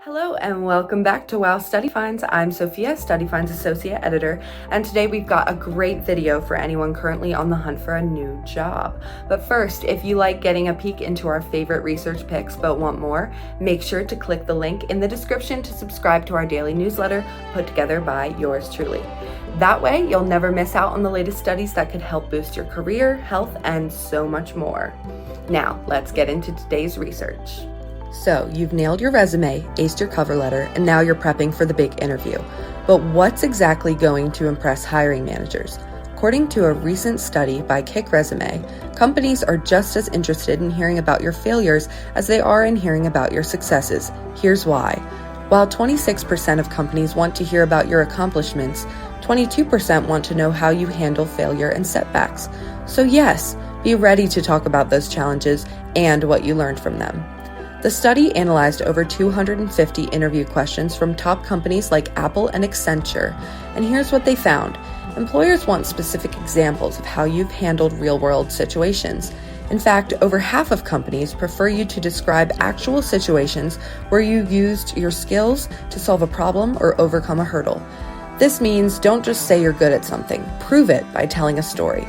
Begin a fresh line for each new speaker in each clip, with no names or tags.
Hello and welcome back to Wow StudyFinds. I'm Sophia, StudyFinds Associate Editor, and today we've got a great video for anyone currently on the hunt for a new job. But first, if you like getting a peek into our favorite research picks but want more, make sure to click the link in the description to subscribe to our daily newsletter put together by yours truly. That way, you'll never miss out on the latest studies that could help boost your career, health, and so much more. Now, let's get into today's research. So, you've nailed your resume, aced your cover letter, and now you're prepping for the big interview. But what's exactly going to impress hiring managers? According to a recent study by Kickresume, companies are just as interested in hearing about your failures as they are in hearing about your successes. Here's why. While 26% of companies want to hear about your accomplishments, 22% want to know how you handle failure and setbacks. So yes, be ready to talk about those challenges and what you learned from them. The study analyzed over 250 interview questions from top companies like Apple and Accenture, and here's what they found. Employers want specific examples of how you've handled real-world situations. In fact, over half of companies prefer you to describe actual situations where you used your skills to solve a problem or overcome a hurdle. This means don't just say you're good at something, prove it by telling a story.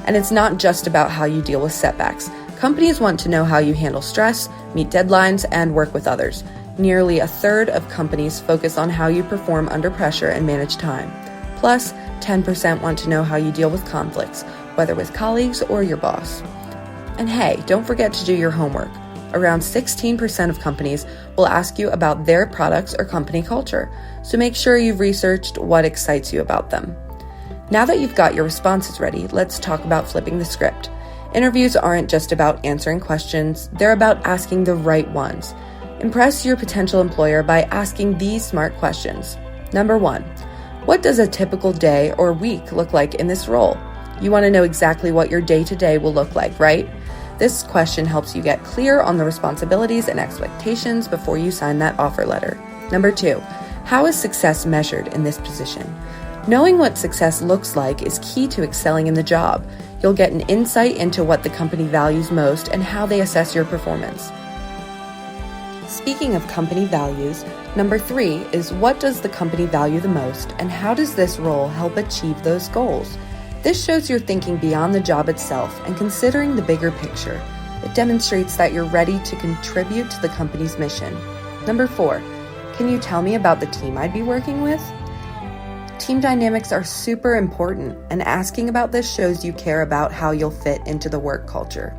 And it's not just about how you deal with setbacks. Companies want to know how you handle stress, meet deadlines, and work with others. Nearly a third of companies focus on how you perform under pressure and manage time. Plus, 10% want to know how you deal with conflicts, whether with colleagues or your boss. And hey, don't forget to do your homework. Around 16% of companies will ask you about their products or company culture, so make sure you've researched what excites you about them. Now that you've got your responses ready, let's talk about flipping the script. Interviews aren't just about answering questions, they're about asking the right ones. Impress your potential employer by asking these smart questions. Number 1, what does a typical day or week look like in this role? You want to know exactly what your day-to-day will look like, right? This question helps you get clear on the responsibilities and expectations before you sign that offer letter. Number 2, how is success measured in this position? Knowing what success looks like is key to excelling in the job. You'll get an insight into what the company values most and how they assess your performance. Speaking of company values, number 3 is what does the company value the most and how does this role help achieve those goals? This shows you're thinking beyond the job itself and considering the bigger picture. It demonstrates that you're ready to contribute to the company's mission. Number 4, can you tell me about the team I'd be working with? Team dynamics are super important, and asking about this shows you care about how you'll fit into the work culture.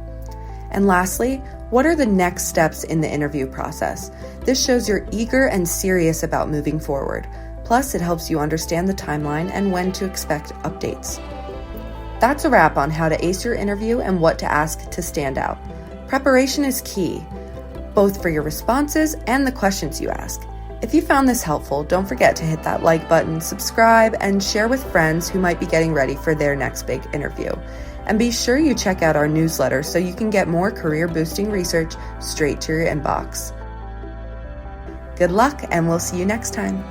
And lastly, what are the next steps in the interview process? This shows you're eager and serious about moving forward. Plus, it helps you understand the timeline and when to expect updates. That's a wrap on how to ace your interview and what to ask to stand out. Preparation is key, both for your responses and the questions you ask. If you found this helpful, don't forget to hit that like button, subscribe, and share with friends who might be getting ready for their next big interview. And be sure you check out our newsletter so you can get more career-boosting research straight to your inbox. Good luck, and we'll see you next time.